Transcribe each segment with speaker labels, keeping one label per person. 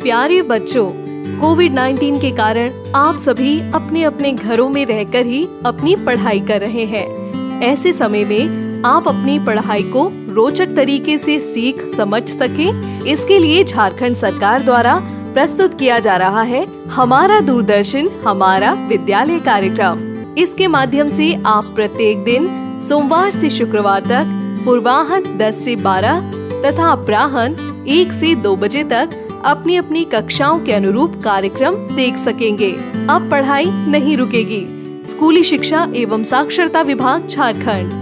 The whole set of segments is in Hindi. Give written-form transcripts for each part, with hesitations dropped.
Speaker 1: प्यारे बच्चों, कोविड-19 के कारण आप सभी अपने अपने घरों में रहकर ही अपनी पढ़ाई कर रहे हैं। ऐसे समय में आप अपनी पढ़ाई को रोचक तरीके से सीख समझ सकें, इसके लिए झारखंड सरकार द्वारा प्रस्तुत किया जा रहा है हमारा दूरदर्शन हमारा विद्यालय कार्यक्रम। इसके माध्यम से आप प्रत्येक दिन सोमवार से शुक्रवार तक पूर्वाह्न 10 से 12 तथा अपराह्न 1 से 2 बजे तक अपनी अपनी कक्षाओं के अनुरूप कार्यक्रम देख सकेंगे। अब पढ़ाई नहीं रुकेगी। स्कूली शिक्षा एवं साक्षरता विभाग झारखंड।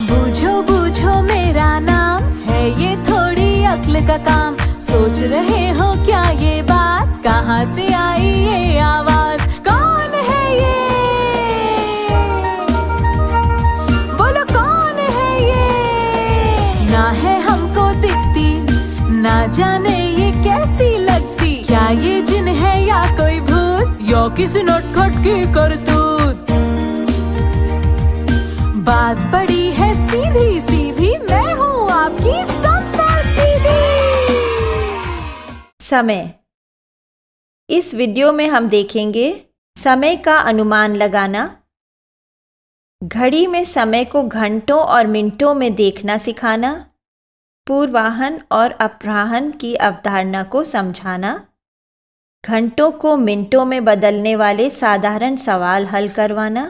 Speaker 2: बूझो बूझो मेरा नाम है ये थोड़ी अक्ल का काम। सोच रहे हो क्या ये बात, कहाँ से आई ये आवाज, कौन है ये, बोलो कौन है ये। ना है हमको दिखती, ना जाने ये कैसी लगती, क्या ये जिन है या कोई भूत, या किसी नटखट की करतूत। बात बड़ी है सीधी सीधी, मैं हूँ आपकी संपर्क दीदी।
Speaker 3: समय। इस वीडियो में हम देखेंगे समय का अनुमान लगाना, घड़ी में समय को घंटों और मिनटों में देखना सिखाना, पूर्वाह्न और अपराह्न की अवधारणा को समझाना, घंटों को मिनटों में बदलने वाले साधारण सवाल हल करवाना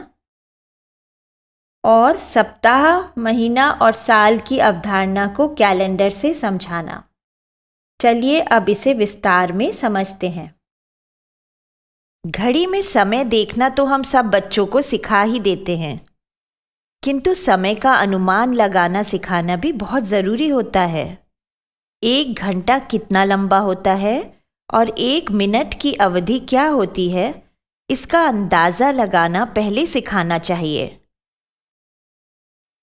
Speaker 3: और सप्ताह, महीना और साल की अवधारणा को कैलेंडर से समझाना। चलिए अब इसे विस्तार में समझते हैं। घड़ी में समय देखना तो हम सब बच्चों को सिखा ही देते हैं, किंतु समय का अनुमान लगाना सिखाना भी बहुत ज़रूरी होता है। 1 घंटा कितना लंबा होता है और 1 मिनट की अवधि क्या होती है, इसका अंदाज़ा लगाना पहले सिखाना चाहिए।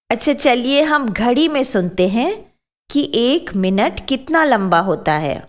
Speaker 3: अच्छा चलिए हम घड़ी में सुनते हैं कि 1 मिनट कितना लंबा होता है।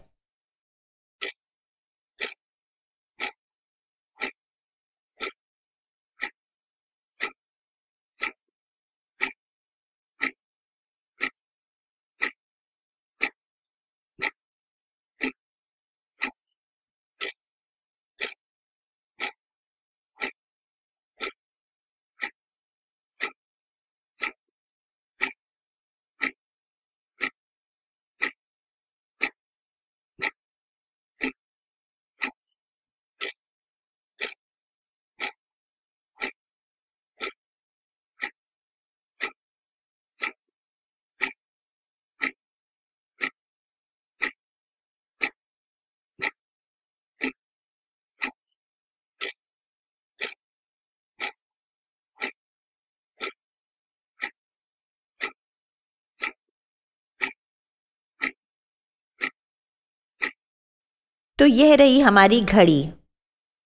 Speaker 3: तो यह रही हमारी घड़ी।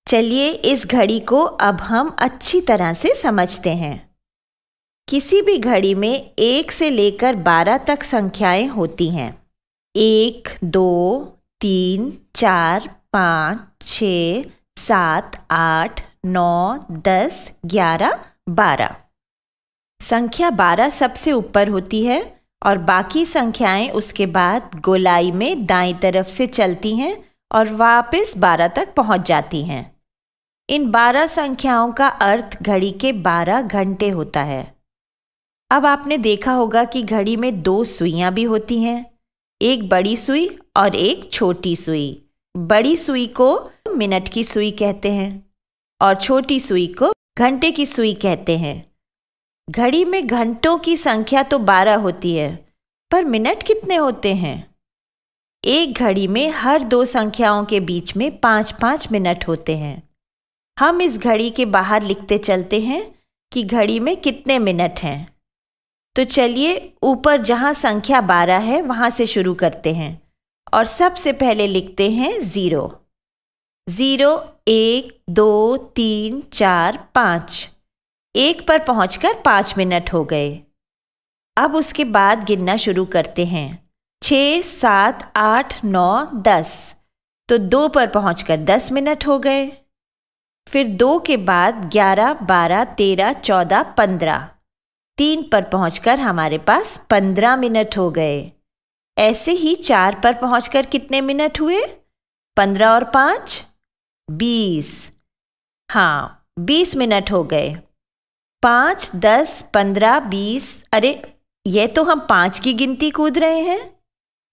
Speaker 3: चलिए इस घड़ी को अब हम अच्छी तरह से समझते हैं। किसी भी घड़ी में 1 से लेकर 12 तक संख्याएं होती हैं। 1, 2, 3, 4, 5, 6, 7, 8, 9, 10, 11, 12। संख्या 12 सबसे ऊपर होती है और बाकी संख्याएं उसके बाद गोलाई में दाईं तरफ से चलती हैं और वापस 12 तक पहुंच जाती हैं। इन 12 संख्याओं का अर्थ घड़ी के 12 घंटे होता है। अब आपने देखा होगा कि घड़ी में 2 सुइयां भी होती हैं, एक बड़ी सुई और एक छोटी सुई। बड़ी सुई को मिनट की सुई कहते हैं और छोटी सुई को घंटे की सुई कहते हैं। घड़ी में घंटों की संख्या तो 12 होती है, पर मिनट कितने होते हैं? एक घड़ी में हर 2 संख्याओं के बीच में 5-5 मिनट होते हैं। हम इस घड़ी के बाहर लिखते चलते हैं कि घड़ी में कितने मिनट हैं। तो चलिए ऊपर जहां संख्या 12 है वहां से शुरू करते हैं और सबसे पहले लिखते हैं 0। 0, 1, 2, 3, 4, 5। 1 पर पहुंचकर 5 मिनट हो गए। अब उसके बाद गिनना शुरू करते हैं। 6, 7, 8, 9, 10। तो 2 पर पहुंचकर 10 मिनट हो गए। फिर 2 के बाद 11, 12, 13, 14, 15। 3 पर पहुंचकर हमारे पास 15 मिनट हो गए। ऐसे ही 4 पर पहुंचकर कितने मिनट हुए? 15 और 5 20। हाँ, 20 मिनट हो गए। 5 10 15 20। अरे, ये तो हम 5 की गिनती कूद रहे हैं।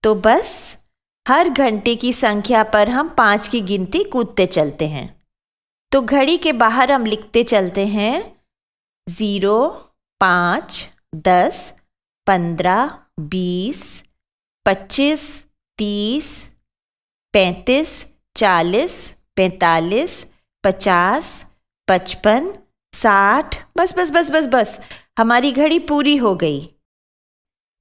Speaker 3: तो बस हर घंटे की संख्या पर हम 5 की गिनती कूदते चलते हैं। तो घड़ी के बाहर हम लिखते चलते हैं 0 5 10 15 20 25 30 35 40 45 50 55 60। बस बस बस बस बस, हमारी घड़ी पूरी हो गई।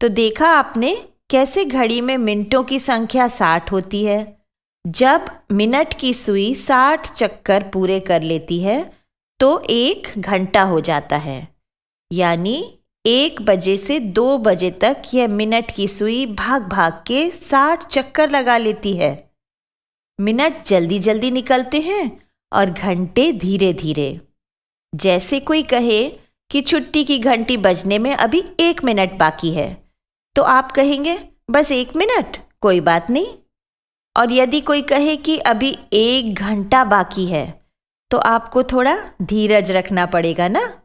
Speaker 3: तो देखा आपने कैसे घड़ी में मिनटों की संख्या 60 होती है। जब मिनट की सुई 60 चक्कर पूरे कर लेती है तो 1 घंटा हो जाता है। यानी 1 बजे से 2 बजे तक यह मिनट की सुई भाग भाग के 60 चक्कर लगा लेती है। मिनट जल्दी जल्दी निकलते हैं और घंटे धीरे धीरे। जैसे कोई कहे कि छुट्टी की घंटी बजने में अभी 1 मिनट बाकी है, तो आप कहेंगे बस 1 मिनट, कोई बात नहीं। और यदि कोई कहे कि अभी 1 घंटा बाकी है, तो आपको थोड़ा धीरज रखना पड़ेगा ना।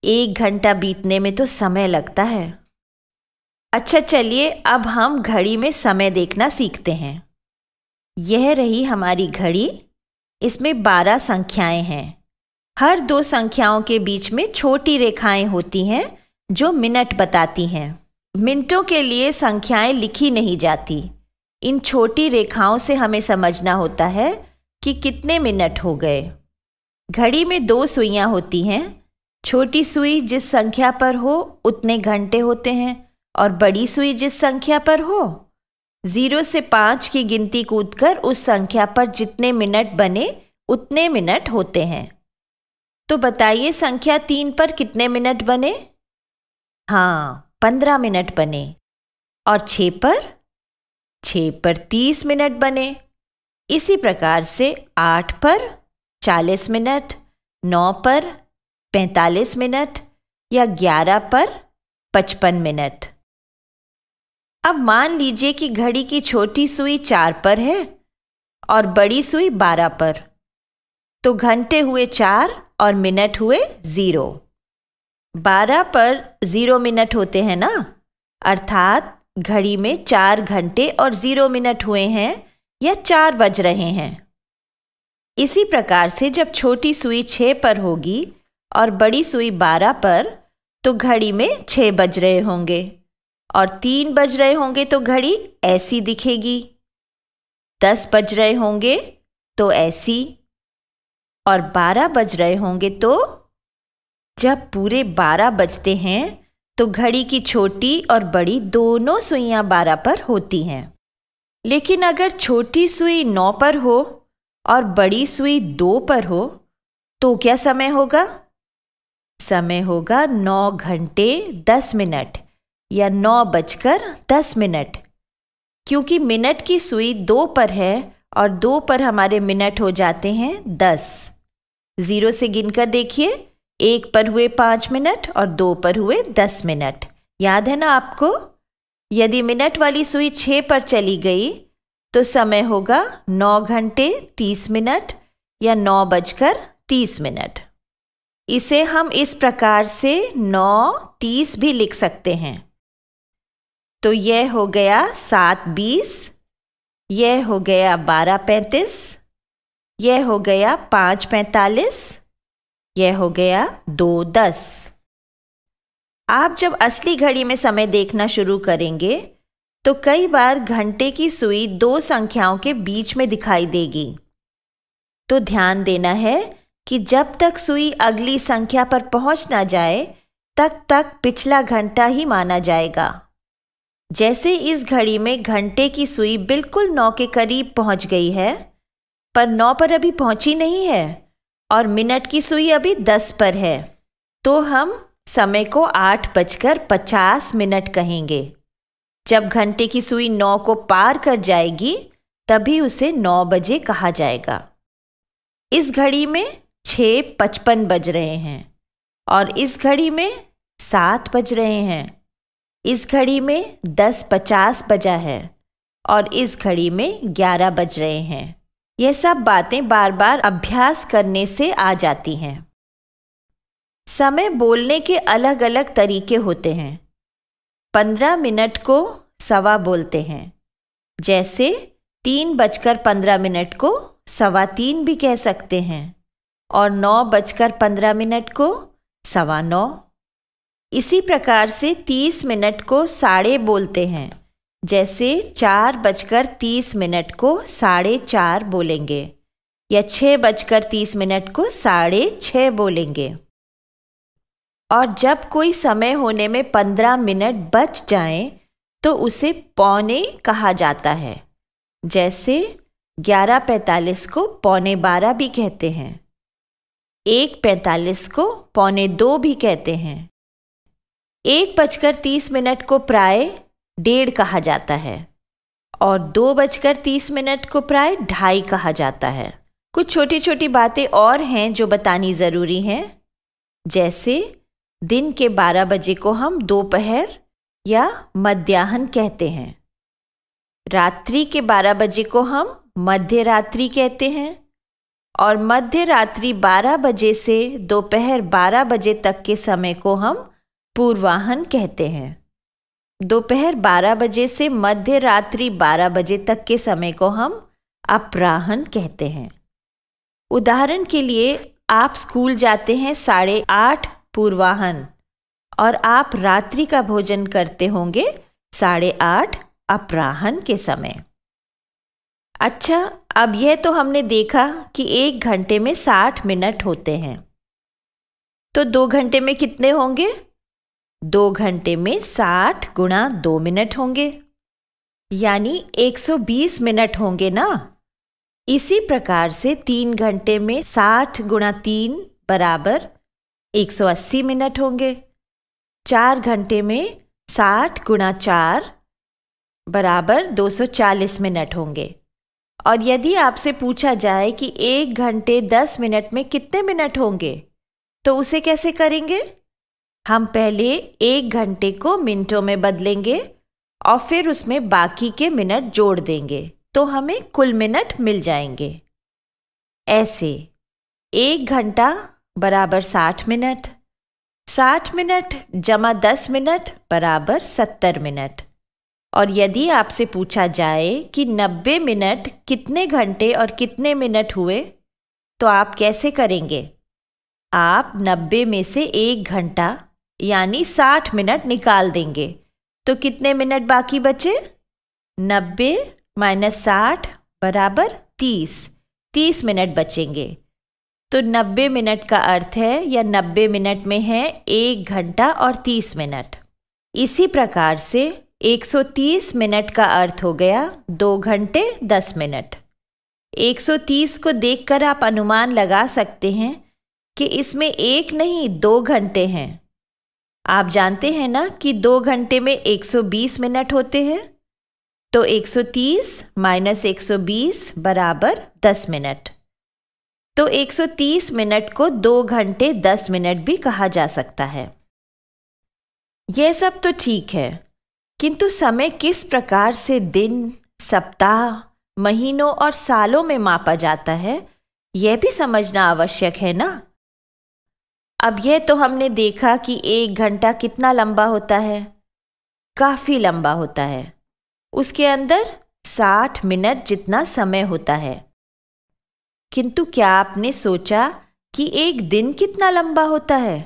Speaker 3: 1 घंटा बीतने में तो समय लगता है। अच्छा, चलिए अब हम घड़ी में समय देखना सीखते हैं। यह रही हमारी घड़ी। इसमें 12 संख्याएं हैं। हर 2 संख्याओं के बीच में छोटी रेखाएं होती हैं जो मिनट बताती हैं। मिनटों के लिए संख्याएं लिखी नहीं जाती। इन छोटी रेखाओं से हमें समझना होता है कि कितने मिनट हो गए। घड़ी में 2 सुइयां होती हैं। छोटी सुई जिस संख्या पर हो उतने घंटे होते हैं और बड़ी सुई जिस संख्या पर हो। 0 से 5 की गिनती कूदकर उस संख्या पर जितने मिनट बने उतने मिनट होते हैं। तो बताइए संख्या 3 पर कितने मिनट बने? हाँ, 15 मिनट बने। और 6 पर 30 मिनट बने। इसी प्रकार से 8 पर 40 मिनट, 9 पर 45 मिनट या 11 पर 55 मिनट। अब मान लीजिए कि घड़ी की छोटी सुई 4 पर है और बड़ी सुई 12 पर। तो घंटे हुए 4 और मिनट हुए 0। 12 पर 0 मिनट होते हैं ना, अर्थात घड़ी में 4 घंटे और 0 मिनट हुए हैं या 4 बज रहे हैं। इसी प्रकार से जब छोटी सुई 6 पर होगी और बड़ी सुई 12 पर, तो घड़ी में 6 बज रहे होंगे। और 3 बज रहे होंगे तो घड़ी ऐसी दिखेगी। 10 बज रहे होंगे तो ऐसी। और 12 बज रहे होंगे तो जब पूरे 12 बजते हैं तो घड़ी की छोटी और बड़ी दोनों सुइयां 12 पर होती हैं। लेकिन अगर छोटी सुई 9 पर हो और बड़ी सुई 2 पर हो तो क्या समय होगा? समय होगा 9 घंटे 10 मिनट या 9 बजकर 10 मिनट। क्योंकि मिनट की सुई 2 पर है और 2 पर हमारे मिनट हो जाते हैं 10। 0 से गिनकर देखिए, 1 पर हुए 5 मिनट और 2 पर हुए 10 मिनट। याद है ना आपको? यदि मिनट वाली सुई 6 पर चली गई तो समय होगा 9 घंटे 30 मिनट या 9 बजकर 30 मिनट। इसे हम इस प्रकार से 9:30 भी लिख सकते हैं। तो यह हो गया 7:20, यह हो गया 12:35, यह हो गया 5:45, यह हो गया 2:10। आप जब असली घड़ी में समय देखना शुरू करेंगे तो कई बार घंटे की सुई 2 संख्याओं के बीच में दिखाई देगी। तो ध्यान देना है कि जब तक सुई अगली संख्या पर पहुंच ना जाए तब तक पिछला घंटा ही माना जाएगा। जैसे इस घड़ी में घंटे की सुई बिल्कुल 9 के करीब पहुंच गई है, पर 9 पर अभी पहुंची नहीं है और मिनट की सुई अभी 10 पर है, तो हम समय को 8:50 कहेंगे। जब घंटे की सुई 9 को पार कर जाएगी तभी उसे 9 बजे कहा जाएगा। इस घड़ी में 6:55 बज रहे हैं और इस घड़ी में 7 बज रहे हैं। इस घड़ी में 10:50 बजा है और इस घड़ी में 11 बज रहे हैं। यह सब बातें बार बार अभ्यास करने से आ जाती हैं। समय बोलने के अलग अलग तरीके होते हैं। 15 मिनट को सवा बोलते हैं, जैसे 3:15 को 3:15 भी कह सकते हैं और 9:15 को 9:15। इसी प्रकार से 30 मिनट को साढ़े बोलते हैं, जैसे 4:30 को 4:30 बोलेंगे या 6:30 को 6:30 बोलेंगे। और जब कोई समय होने में 15 मिनट बच जाएं तो उसे पौने कहा जाता है, जैसे 11:45 को 11:45 भी कहते हैं, 1:45 को 1:45 भी कहते हैं। 1:30 को प्राय 1:30 कहा जाता है और 2:30 को प्राय 2:30 कहा जाता है। कुछ छोटी छोटी बातें और हैं जो बतानी ज़रूरी हैं, जैसे दिन के 12 बजे को हम दोपहर या मध्याह्न कहते हैं, रात्रि के 12 बजे को हम मध्य रात्रि कहते हैं और मध्य रात्रि 12 बजे से दोपहर 12 बजे तक के समय को हम पूर्वाह्न कहते हैं। दोपहर 12 बजे से मध्य रात्रि 12 बजे तक के समय को हम अपराह्न कहते हैं। उदाहरण के लिए आप स्कूल जाते हैं 8:30 पूर्वाह्न और आप रात्रि का भोजन करते होंगे 8:30 अपराह्न के समय। अच्छा, अब यह तो हमने देखा कि 1 घंटे में 60 मिनट होते हैं, तो 2 घंटे में कितने होंगे? 2 घंटे में 60 गुणा 2 मिनट होंगे, यानी 120 मिनट होंगे ना। इसी प्रकार से 3 घंटे में 60 गुणा 3 बराबर 180 मिनट होंगे। 4 घंटे में 60 गुणा 4 बराबर 240 मिनट होंगे। और यदि आपसे पूछा जाए कि 1 घंटे 10 मिनट में कितने मिनट होंगे, तो उसे कैसे करेंगे? हम पहले 1 घंटे को मिनटों में बदलेंगे और फिर उसमें बाकी के मिनट जोड़ देंगे, तो हमें कुल मिनट मिल जाएंगे। ऐसे 1 घंटा बराबर 60 मिनट, 60 मिनट जमा 10 मिनट बराबर 70 मिनट। और यदि आपसे पूछा जाए कि 90 मिनट कितने घंटे और कितने मिनट हुए, तो आप कैसे करेंगे? आप 90 में से 1 घंटा यानी 60 मिनट निकाल देंगे, तो कितने मिनट बाकी बचे? 90 - 60 बराबर 30 मिनट बचेंगे। तो 90 मिनट का अर्थ है या 90 मिनट में है 1 घंटा और 30 मिनट। इसी प्रकार से 130 मिनट का अर्थ हो गया 2 घंटे 10 मिनट। 130 को देखकर आप अनुमान लगा सकते हैं कि इसमें 1 नहीं 2 घंटे हैं। आप जानते हैं ना कि 2 घंटे में 120 मिनट होते हैं, तो 130 - 120 बराबर 10 मिनट। तो 130 मिनट को 2 घंटे 10 मिनट भी कहा जा सकता है। यह सब तो ठीक है, किंतु समय किस प्रकार से दिन, सप्ताह, महीनों और सालों में मापा जाता है, यह भी समझना आवश्यक है ना। अब यह तो हमने देखा कि 1 घंटा कितना लंबा होता है, काफी लंबा होता है। उसके अंदर 60 मिनट जितना समय होता है। किंतु क्या आपने सोचा कि 1 दिन कितना लंबा होता है?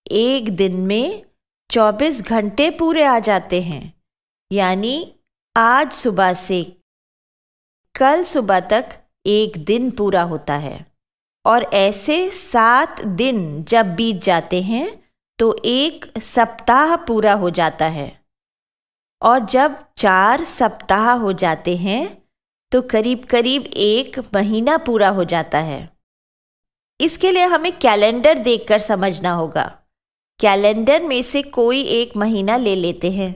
Speaker 3: 1 दिन में 24 घंटे पूरे आ जाते हैं, यानी आज सुबह से कल सुबह तक 1 दिन पूरा होता है। और ऐसे 7 दिन जब बीत जाते हैं तो 1 सप्ताह पूरा हो जाता है। और जब 4 सप्ताह हो जाते हैं तो करीब करीब 1 महीना पूरा हो जाता है। इसके लिए हमें कैलेंडर देखकर समझना होगा। कैलेंडर में से कोई एक महीना ले लेते हैं।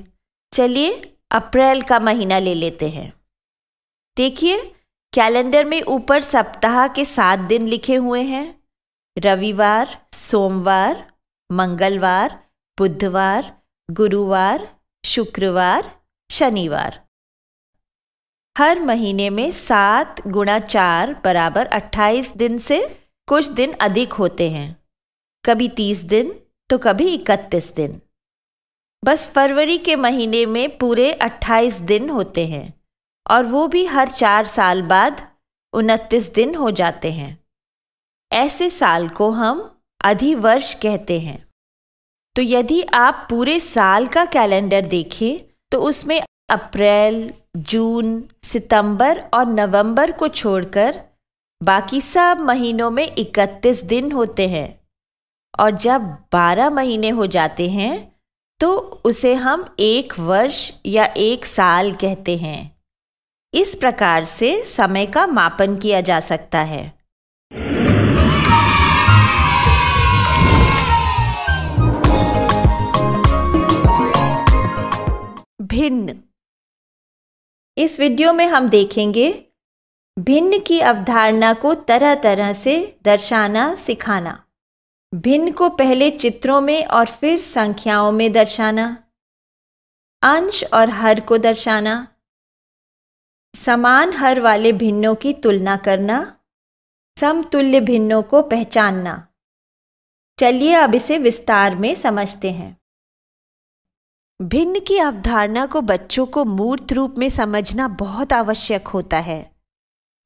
Speaker 3: चलिए अप्रैल का महीना ले लेते हैं। देखिए कैलेंडर में ऊपर सप्ताह के 7 दिन लिखे हुए हैं। रविवार, सोमवार, मंगलवार, बुधवार, गुरुवार, शुक्रवार, शनिवार। हर महीने में 7 गुणा 4 बराबर 28 दिन से कुछ दिन अधिक होते हैं, कभी 30 दिन तो कभी 31 दिन। बस फरवरी के महीने में पूरे 28 दिन होते हैं और वो भी हर 4 साल बाद 29 दिन हो जाते हैं। ऐसे साल को हम अधिवर्ष कहते हैं। तो यदि आप पूरे साल का कैलेंडर देखें तो उसमें अप्रैल, जून, सितंबर और नवंबर को छोड़कर बाकी सब महीनों में 31 दिन होते हैं और जब 12 महीने हो जाते हैं तो उसे हम एक वर्ष या एक साल कहते हैं। इस प्रकार से समय का मापन किया जा सकता है। भिन्न। इस वीडियो में हम देखेंगे भिन्न की अवधारणा को तरह तरह से दर्शाना सिखाना। भिन्न को पहले चित्रों में और फिर संख्याओं में दर्शाना, अंश और हर को दर्शाना, समान हर वाले भिन्नों की तुलना करना, समतुल्य भिन्नों को पहचानना। चलिए अब इसे विस्तार में समझते हैं। भिन्न की अवधारणा को बच्चों को मूर्त रूप में समझना बहुत आवश्यक होता है।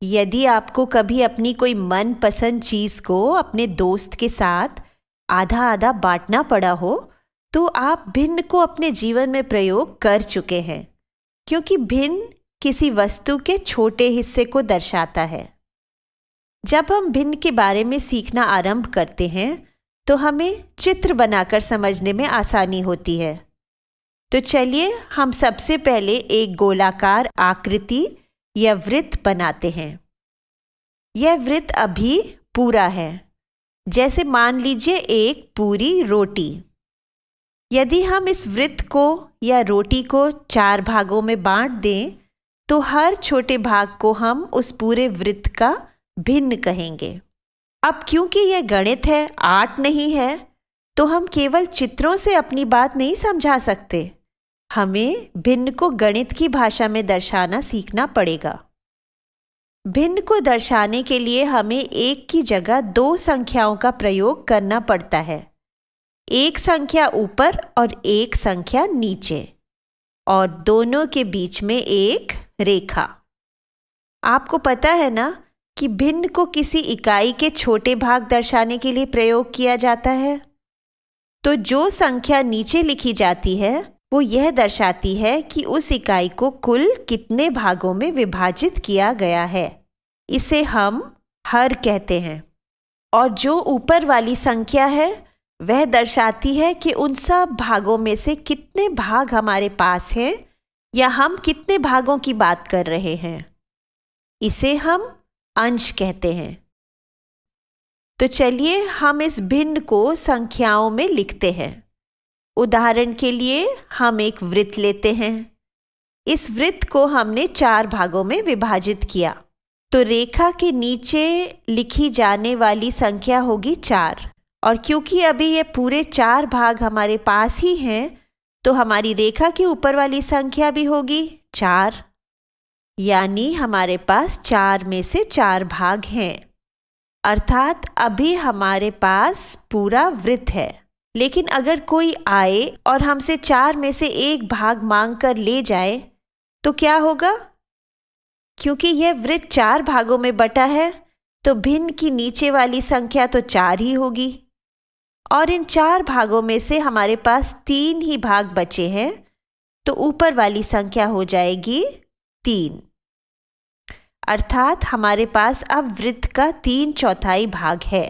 Speaker 3: यदि आपको कभी अपनी कोई मनपसंद चीज़ को अपने दोस्त के साथ आधा आधा बांटना पड़ा हो तो आप भिन्न को अपने जीवन में प्रयोग कर चुके हैं, क्योंकि भिन्न किसी वस्तु के छोटे हिस्से को दर्शाता है। जब हम भिन्न के बारे में सीखना आरंभ करते हैं तो हमें चित्र बनाकर समझने में आसानी होती है। तो चलिए हम सबसे पहले एक गोलाकार आकृति या वृत्त बनाते हैं। यह वृत्त अभी पूरा है, जैसे मान लीजिए एक पूरी रोटी। यदि हम इस वृत्त को या रोटी को 4 भागों में बांट दें तो हर छोटे भाग को हम उस पूरे वृत्त का भिन्न कहेंगे। अब क्योंकि यह गणित है, आर्ट नहीं है, तो हम केवल चित्रों से अपनी बात नहीं समझा सकते। हमें भिन्न को गणित की भाषा में दर्शाना सीखना पड़ेगा। भिन्न को दर्शाने के लिए हमें एक की जगह 2 संख्याओं का प्रयोग करना पड़ता है। एक संख्या ऊपर और एक संख्या नीचे, और दोनों के बीच में एक रेखा। आपको पता है ना कि भिन्न को किसी इकाई के छोटे भाग दर्शाने के लिए प्रयोग किया जाता है। तो जो संख्या नीचे लिखी जाती है वो यह दर्शाती है कि उस इकाई को कुल कितने भागों में विभाजित किया गया है। इसे हम हर कहते हैं। और जो ऊपर वाली संख्या है वह दर्शाती है कि उन सब भागों में से कितने भाग हमारे पास हैं या हम कितने भागों की बात कर रहे हैं। इसे हम अंश कहते हैं। तो चलिए हम इस भिन्न को संख्याओं में लिखते हैं। उदाहरण के लिए हम एक वृत्त लेते हैं। इस वृत्त को हमने 4 भागों में विभाजित किया, तो रेखा के नीचे लिखी जाने वाली संख्या होगी 4। और क्योंकि अभी ये पूरे 4 भाग हमारे पास ही हैं तो हमारी रेखा के ऊपर वाली संख्या भी होगी 4। यानी हमारे पास 4 में से 4 भाग हैं, अर्थात अभी हमारे पास पूरा वृत्त है। लेकिन अगर कोई आए और हमसे 4 में से 1 भाग मांग कर ले जाए तो क्या होगा? क्योंकि यह वृत्त 4 भागों में बटा है तो भिन्न की नीचे वाली संख्या तो 4 ही होगी, और इन 4 भागों में से हमारे पास 3 ही भाग बचे हैं, तो ऊपर वाली संख्या हो जाएगी 3। अर्थात हमारे पास अब वृत्त का 3/4 भाग है।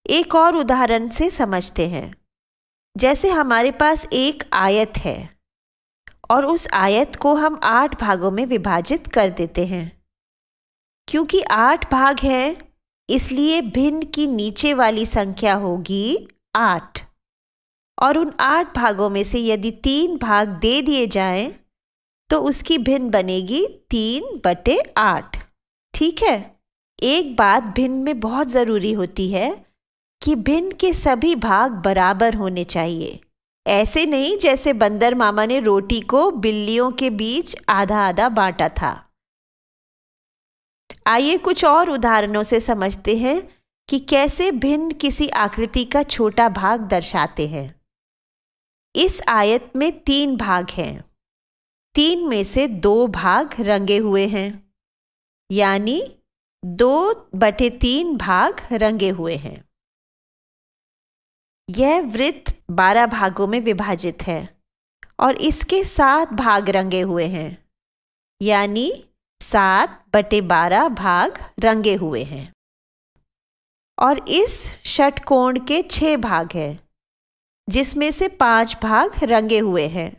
Speaker 3: एक और उदाहरण से समझते हैं। जैसे हमारे पास एक आयत है और उस आयत को हम 8 भागों में विभाजित कर देते हैं। क्योंकि 8 भाग हैं इसलिए भिन्न की नीचे वाली संख्या होगी 8, और उन 8 भागों में से यदि 3 भाग दे दिए जाएं तो उसकी भिन्न बनेगी 3/8। ठीक है। एक बात भिन्न में बहुत ज़रूरी होती है कि भिन्न के सभी भाग बराबर होने चाहिए। ऐसे नहीं जैसे बंदर मामा ने रोटी को बिल्लियों के बीच आधा आधा बांटा था। आइए कुछ और उदाहरणों से समझते हैं कि कैसे भिन्न किसी आकृति का छोटा भाग दर्शाते हैं। इस आयत में 3 भाग हैं। 3 में से 2 भाग रंगे हुए हैं, यानी 2/3 भाग रंगे हुए हैं। यह वृत्त 12 भागों में विभाजित है और इसके 7 भाग रंगे हुए हैं, यानी 7/12 भाग रंगे हुए हैं। और इस षटकोण के 6 भाग हैं, जिसमें से 5 भाग रंगे हुए हैं,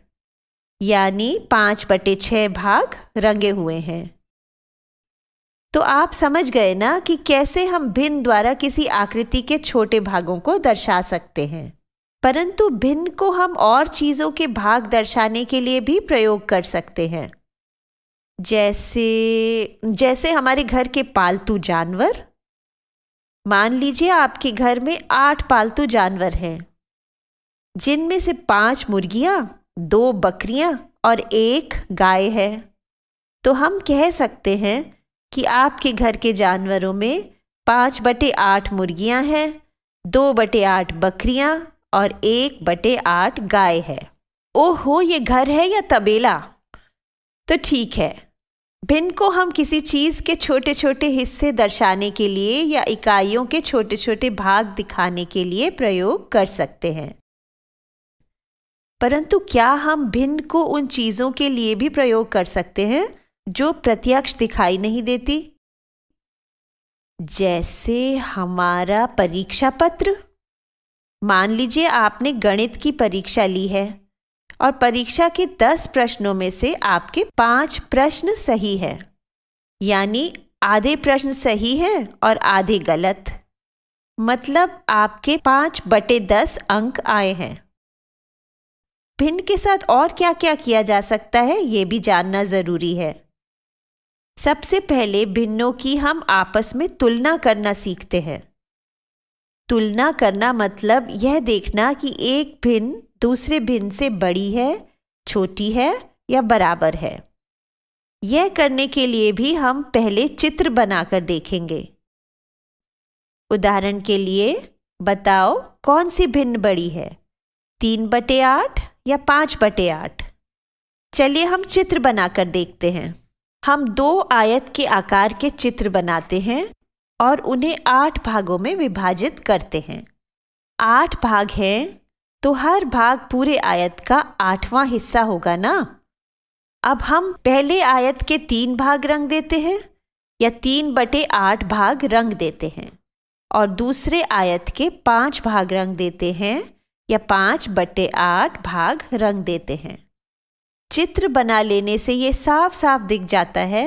Speaker 3: यानी 5/6 भाग रंगे हुए हैं। तो आप समझ गए ना कि कैसे हम भिन्न द्वारा किसी आकृति के छोटे भागों को दर्शा सकते हैं। परंतु भिन्न को हम और चीज़ों के भाग दर्शाने के लिए भी प्रयोग कर सकते हैं। जैसे हमारे घर के पालतू जानवर। मान लीजिए आपके घर में 8 पालतू जानवर हैं, जिनमें से 5 मुर्गियां, 2 बकरियां और 1 गाय है। तो हम कह सकते हैं कि आपके घर के जानवरों में 5/8 मुर्गियां हैं, 2/8 बकरियां और 1/8 गाय है। ओहो, ये घर है या तबेला? तो ठीक है, भिन्न को हम किसी चीज़ के छोटे छोटे हिस्से दर्शाने के लिए या इकाइयों के छोटे छोटे भाग दिखाने के लिए प्रयोग कर सकते हैं। परंतु क्या हम भिन्न को उन चीज़ों के लिए भी प्रयोग कर सकते हैं जो प्रत्यक्ष दिखाई नहीं देती? जैसे हमारा परीक्षा पत्र। मान लीजिए आपने गणित की परीक्षा ली है और परीक्षा के 10 प्रश्नों में से आपके 5 प्रश्न सही है, यानी आधे प्रश्न सही हैं और आधे गलत। मतलब आपके 5/10 अंक आए हैं। भिन्न के साथ और क्या क्या किया जा सकता है, ये भी जानना जरूरी है। सबसे पहले भिन्नों की हम आपस में तुलना करना सीखते हैं। तुलना करना मतलब यह देखना कि एक भिन्न दूसरे भिन्न से बड़ी है, छोटी है या बराबर है। यह करने के लिए भी हम पहले चित्र बनाकर देखेंगे। उदाहरण के लिए बताओ, कौन सी भिन्न बड़ी है, 3/8 या 5/8? चलिए हम चित्र बनाकर देखते हैं। हम 2 आयत के आकार के चित्र बनाते हैं और उन्हें 8 भागों में विभाजित करते हैं। 8 भाग हैं तो हर भाग पूरे आयत का 8वां हिस्सा होगा ना। अब हम पहले आयत के 3 भाग रंग देते हैं या 3/8 भाग रंग देते हैं, और दूसरे आयत के 5 भाग रंग देते हैं या 5/8 भाग रंग देते हैं। चित्र बना लेने से ये साफ साफ दिख जाता है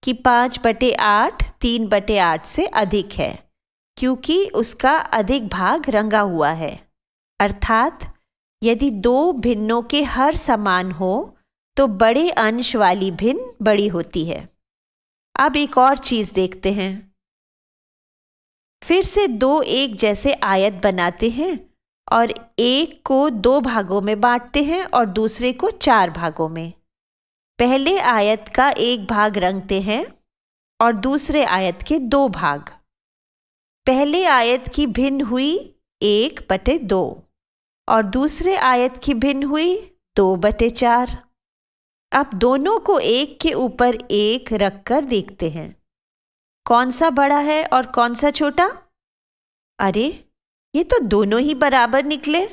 Speaker 3: कि 5/8 3/8 से अधिक है, क्योंकि उसका अधिक भाग रंगा हुआ है। अर्थात यदि 2 भिन्नों के हर समान हो तो बड़े अंश वाली भिन्न बड़ी होती है। अब एक और चीज देखते हैं। फिर से 2 एक जैसे आयत बनाते हैं और एक को 2 भागों में बांटते हैं और दूसरे को 4 भागों में। पहले आयत का 1 भाग रंगते हैं और दूसरे आयत के 2 भाग। पहले आयत की भिन्न हुई 1/2 और दूसरे आयत की भिन्न हुई 2/4। अब दोनों को एक के ऊपर एक रखकर देखते हैं, कौन सा बड़ा है और कौन सा छोटा। अरे, ये तो दोनों ही बराबर निकले।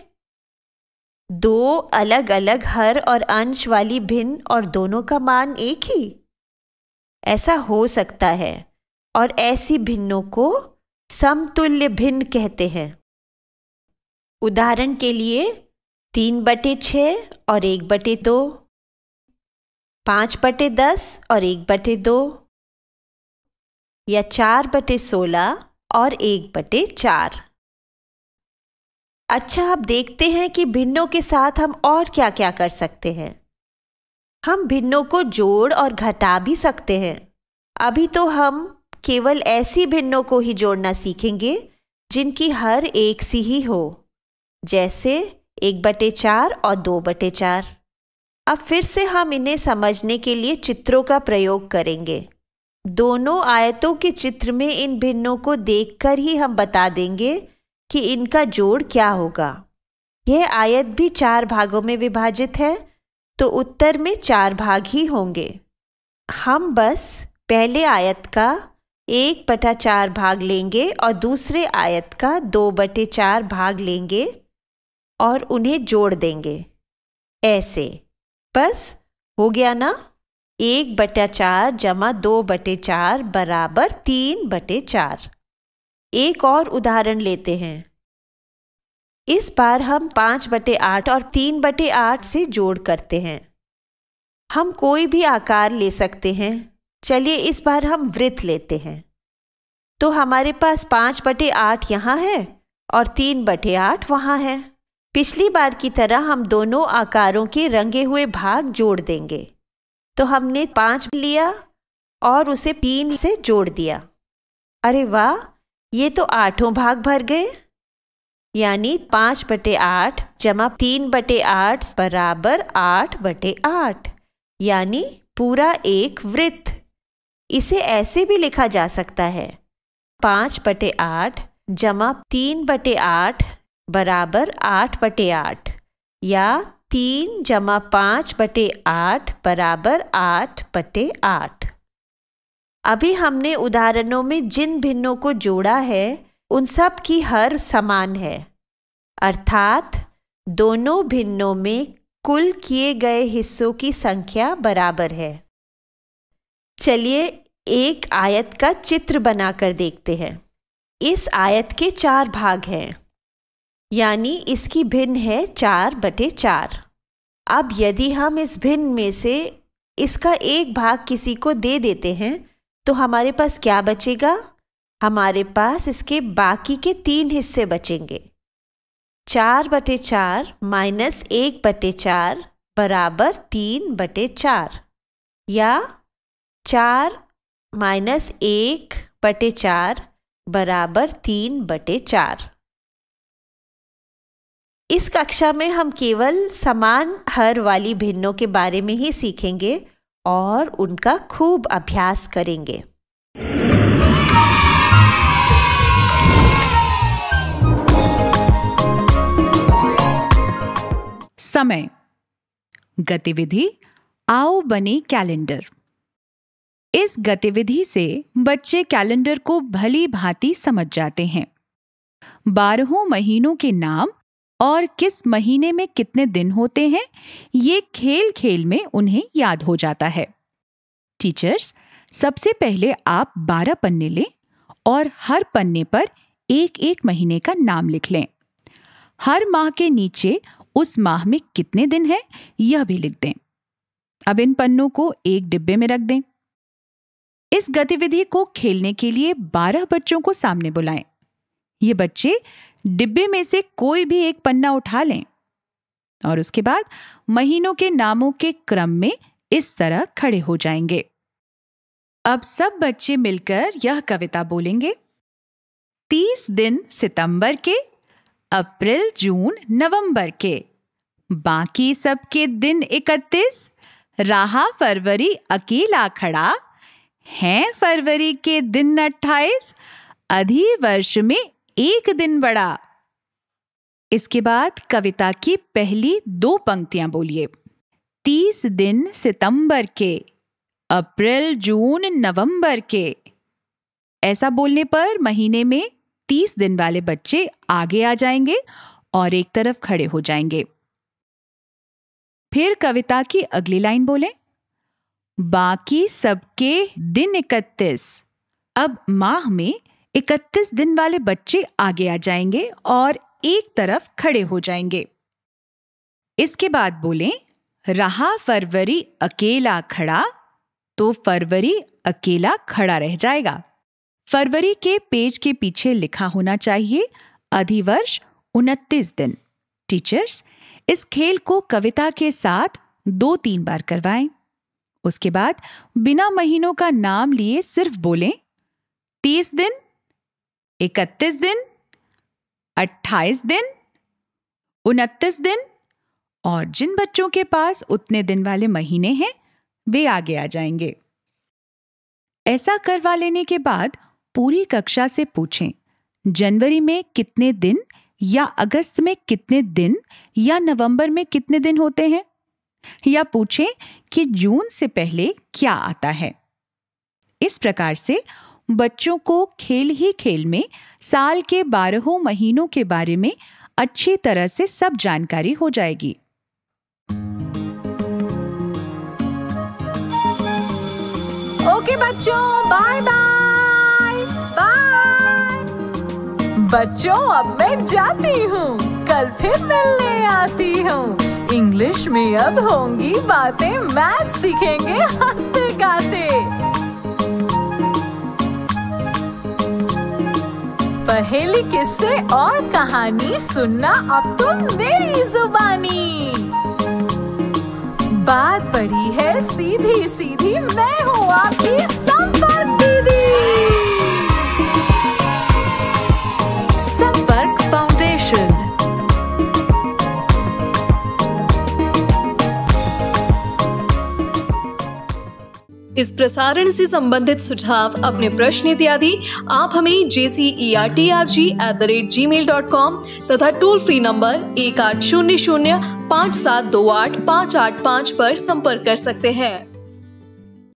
Speaker 3: 2 अलग अलग हर और अंश वाली भिन्न और दोनों का मान एक ही। ऐसा हो सकता है, और ऐसी भिन्नों को समतुल्य भिन्न कहते हैं। उदाहरण के लिए 3/6 और 1/2, 5/10 और 1/2, या 4/16 और 1/4। अच्छा, अब देखते हैं कि भिन्नों के साथ हम और क्या क्या कर सकते हैं। हम भिन्नों को जोड़ और घटा भी सकते हैं। अभी तो हम केवल ऐसी भिन्नों को ही जोड़ना सीखेंगे जिनकी हर एक सी ही हो। जैसे 1/4 और 2/4। अब फिर से हम इन्हें समझने के लिए चित्रों का प्रयोग करेंगे। दोनों आयतों के चित्र में इन भिन्नों को देखकर ही हम बता देंगे कि इनका जोड़ क्या होगा। यह आयत भी 4 भागों में विभाजित है, तो उत्तर में 4 भाग ही होंगे। हम बस पहले आयत का 1/4 भाग लेंगे और दूसरे आयत का 2/4 भाग लेंगे और उन्हें जोड़ देंगे। ऐसे बस हो गया ना। 1/4 जमा 2/4 बराबर 3/4। एक और उदाहरण लेते हैं। इस बार हम 5/8 और 3/8 से जोड़ करते हैं। हम कोई भी आकार ले सकते हैं। चलिए इस बार हम वृत्त लेते हैं। तो हमारे पास 5/8 यहाँ है और 3/8 वहाँ है। पिछली बार की तरह हम दोनों आकारों के रंगे हुए भाग जोड़ देंगे। तो हमने 5 लिया और उसे 3 से जोड़ दिया। अरे वाह, ये तो 8 भाग भर गए। यानी 5/8 जमा 3/8 बराबर 8/8, यानी पूरा एक वृत्त। इसे ऐसे भी लिखा जा सकता है 5/8 जमा 3/8 बराबर 8/8, या 3 जमा 5/8 बराबर 8/8। अभी हमने उदाहरणों में जिन भिन्नों को जोड़ा है उन सब की हर समान है, अर्थात दोनों भिन्नों में कुल किए गए हिस्सों की संख्या बराबर है। चलिए एक आयत का चित्र बनाकर देखते हैं। इस आयत के 4 भाग हैं, यानी इसकी भिन्न है 4/4। अब यदि हम इस भिन्न में से इसका एक भाग किसी को दे देते हैं तो हमारे पास क्या बचेगा? हमारे पास इसके बाकी के 3 हिस्से बचेंगे। 4/4 माइनस 1/4 बराबर 3/4, या 4 माइनस 1/4 बराबर 3/4। इस कक्षा में हम केवल समान हर वाली भिन्नों के बारे में ही सीखेंगे और उनका खूब अभ्यास करेंगे।
Speaker 4: समय। गतिविधि आओ बने कैलेंडर। इस गतिविधि से बच्चे कैलेंडर को भली भांति समझ जाते हैं। 12 महीनों के नाम और किस महीने में कितने दिन होते हैं, ये खेल खेल में उन्हें याद हो जाता है। टीचर्स, सबसे पहले आप 12 पन्ने लें और हर पन्ने पर एक एक महीने का नाम लिख लें। हर माह के नीचे उस माह में कितने दिन हैं यह भी लिख दें। अब इन पन्नों को एक डिब्बे में रख दें। इस गतिविधि को खेलने के लिए 12 बच्चों को सामने बुलाएं। ये बच्चे डिब्बे में से कोई भी एक पन्ना उठा लें और उसके बाद महीनों के नामों के क्रम में इस तरह खड़े हो जाएंगे। अब सब बच्चे मिलकर यह कविता बोलेंगे। 30 दिन सितंबर के, अप्रैल जून नवंबर के, बाकी सबके दिन 31, रहा फरवरी अकेला खड़ा, हैं फरवरी के दिन 28, अधि वर्ष में एक दिन बड़ा। इसके बाद कविता की पहली 2 पंक्तियां बोलिए। 30 दिन सितंबर के, अप्रैल जून नवंबर के। ऐसा बोलने पर महीने में 30 दिन वाले बच्चे आगे आ जाएंगे और एक तरफ खड़े हो जाएंगे। फिर कविता की अगली लाइन बोलें। बाकी सबके दिन 31। अब माह में 31 दिन वाले बच्चे आगे आ जाएंगे और एक तरफ खड़े हो जाएंगे। इसके बाद बोलें, रहा फरवरी अकेला खड़ा, तो फरवरी अकेला खड़ा रह जाएगा। फरवरी के पेज के पीछे लिखा होना चाहिए अधिवर्ष 29 दिन। टीचर्स, इस खेल को कविता के साथ 2-3 बार करवाएं। उसके बाद बिना महीनों का नाम लिए सिर्फ बोलें 30 दिन, 31 दिन, 28 दिन, 29 दिन, और जिन बच्चों के पास उतने दिन वाले महीने हैं वे आगे आ जाएंगे। ऐसा करवा लेने के बाद पूरी कक्षा से पूछें जनवरी में कितने दिन या अगस्त में कितने दिन या नवंबर में कितने दिन होते हैं, या पूछें कि जून से पहले क्या आता है। इस प्रकार से बच्चों को खेल ही खेल में साल के 12 महीनों के बारे में अच्छी तरह से सब जानकारी हो जाएगी।
Speaker 2: ओके बच्चों, बाय बाय बाय। बच्चों अब मैं जाती हूँ, कल फिर मिलने आती हूँ। इंग्लिश में अब होंगी बातें, मैथ सीखेंगे हंसते गाते। पहेली, किस्से और कहानी सुनना अब तुम मेरी जुबानी। बात बड़ी है सीधी सीधी, मैं हूँ आपकी संपर्क दीदी। संपर्क फाउंडेशन।
Speaker 1: इस प्रसारण से संबंधित सुझाव, अपने प्रश्न इत्यादि आप हमें jcerg@gmail.com तथा टोल फ्री नंबर 1800 5728 585 पर संपर्क कर सकते हैं।